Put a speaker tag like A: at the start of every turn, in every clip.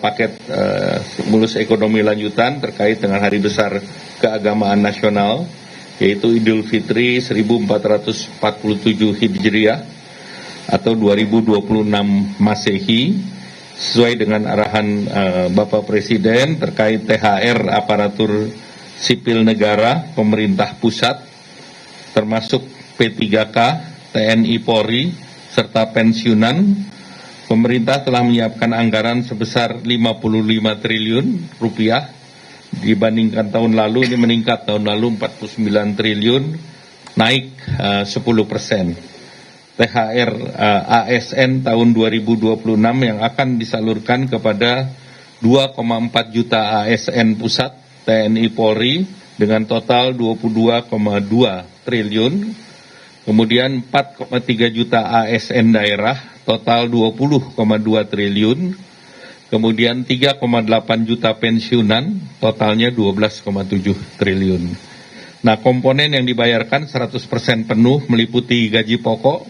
A: paket stimulus ekonomi lanjutan terkait dengan hari besar keagamaan nasional, yaitu Idul Fitri 1447 Hijriah atau 2026 Masehi, sesuai dengan arahan Bapak Presiden terkait THR aparatur sipil negara pemerintah pusat, termasuk P3K, TNI Polri, serta pensiunan. Pemerintah telah menyiapkan anggaran sebesar 55 triliun rupiah, dibandingkan tahun lalu ini meningkat, tahun lalu 49 triliun, naik 10%. THR ASN tahun 2026 yang akan disalurkan kepada 2,4 juta ASN pusat TNI Polri dengan total 22,2 triliun, kemudian 4,3 juta ASN daerah total 20,2 triliun, kemudian 3,8 juta pensiunan, totalnya 12,7 triliun. Nah, komponen yang dibayarkan 100% penuh meliputi gaji pokok,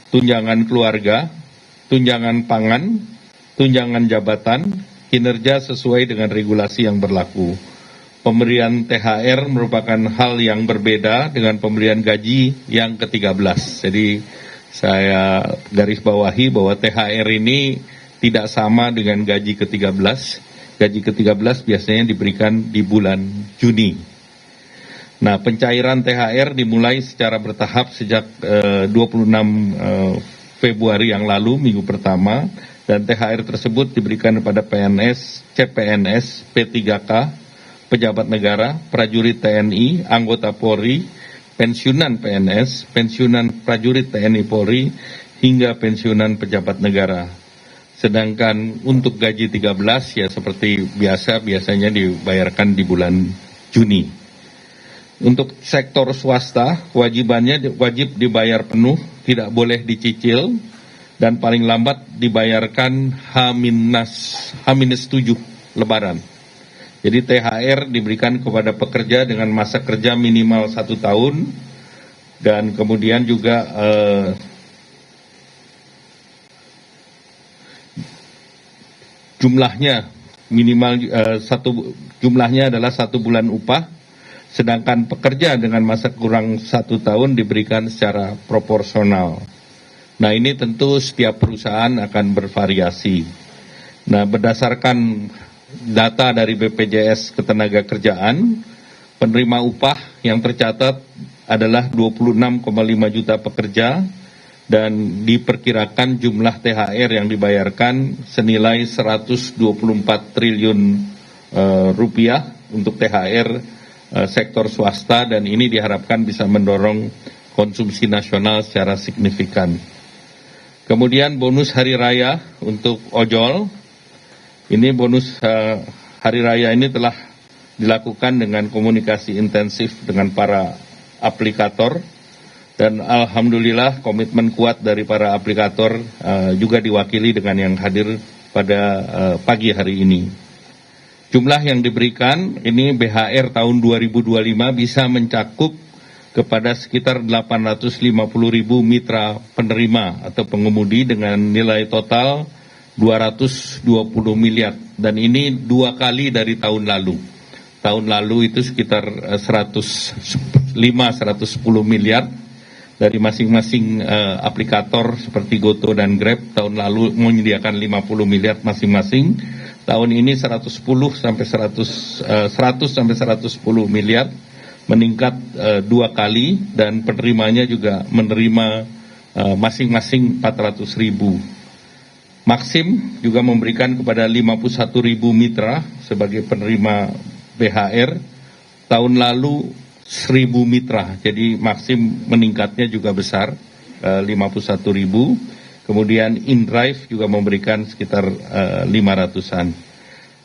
A: tunjangan keluarga, tunjangan pangan, tunjangan jabatan, kinerja sesuai dengan regulasi yang berlaku. Pemberian THR merupakan hal yang berbeda dengan pemberian gaji yang ke-13. Jadi, saya garis bawahi bahwa THR ini tidak sama dengan gaji ke-13. Gaji ke-13 biasanya diberikan di bulan Juni. Nah, pencairan THR dimulai secara bertahap sejak 26 Februari yang lalu, minggu pertama, dan THR tersebut diberikan kepada PNS, CPNS, P3K, pejabat negara, prajurit TNI, anggota Polri, pensiunan PNS, pensiunan prajurit TNI Polri, hingga pensiunan pejabat negara. Sedangkan untuk gaji 13 ya seperti biasanya dibayarkan di bulan Juni. Untuk sektor swasta, kewajibannya wajib dibayar penuh, tidak boleh dicicil, dan paling lambat dibayarkan H-7 Lebaran. Jadi THR diberikan kepada pekerja dengan masa kerja minimal 1 tahun, dan kemudian juga jumlahnya minimal jumlahnya adalah 1 bulan upah, sedangkan pekerja dengan masa kurang 1 tahun diberikan secara proporsional. Nah, ini tentu setiap perusahaan akan bervariasi. Nah, berdasarkan data dari BPJS Ketenagakerjaan, penerima upah yang tercatat adalah 26,5 juta pekerja, dan diperkirakan jumlah THR yang dibayarkan senilai 124 triliun rupiah untuk THR sektor swasta, dan ini diharapkan bisa mendorong konsumsi nasional secara signifikan. Kemudian bonus hari raya untuk ojol. Ini bonus hari raya ini telah dilakukan dengan komunikasi intensif dengan para aplikator, dan alhamdulillah komitmen kuat dari para aplikator juga diwakili dengan yang hadir pada pagi hari ini. Jumlah yang diberikan ini BHR tahun 2025 bisa mencakup kepada sekitar 850.000 mitra penerima atau pengemudi dengan nilai total 220 miliar, dan ini 2 kali dari tahun lalu. Tahun lalu itu sekitar 110 miliar dari masing-masing aplikator seperti Goto dan Grab. Tahun lalu menyediakan 50 miliar masing-masing. Tahun ini 100 sampai 110 miliar, meningkat 2 kali, dan penerimanya juga menerima masing-masing 400.000. Maxim juga memberikan kepada 51.000 mitra sebagai penerima BHR. Tahun lalu 1.000 mitra, jadi Maxim meningkatnya juga besar, 51.000. Kemudian InDrive juga memberikan sekitar 500-an.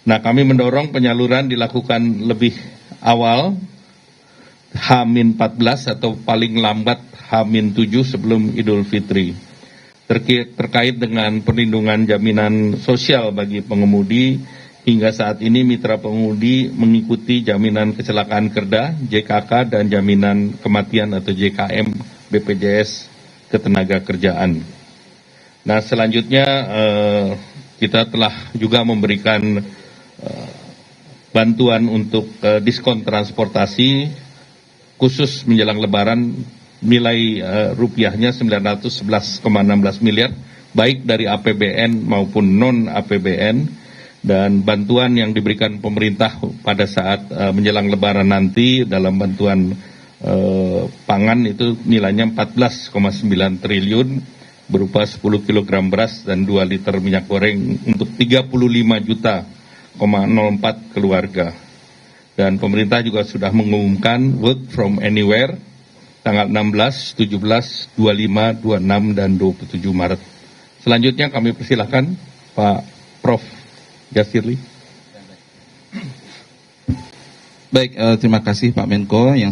A: Nah, kami mendorong penyaluran dilakukan lebih awal, H-14 atau paling lambat H-7 sebelum Idul Fitri. Terkait dengan perlindungan jaminan sosial bagi pengemudi, hingga saat ini mitra pengemudi mengikuti jaminan kecelakaan kerja JKK dan jaminan kematian atau JKM BPJS Ketenagakerjaan. Nah, selanjutnya kita telah juga memberikan bantuan untuk diskon transportasi khusus menjelang Lebaran, nilai rupiahnya 911,16 miliar, baik dari APBN maupun non APBN, dan bantuan yang diberikan pemerintah pada saat menjelang Lebaran nanti dalam bantuan pangan itu nilainya 14,9 triliun berupa 10 kg beras dan 2 liter minyak goreng untuk 35,04 keluarga. Dan pemerintah juga sudah mengumumkan work from anywhere tanggal 16, 17, 25, 26, dan 27 Maret. Selanjutnya kami persilahkan Pak Prof. Yasirli.
B: Baik, terima kasih Pak Menko yang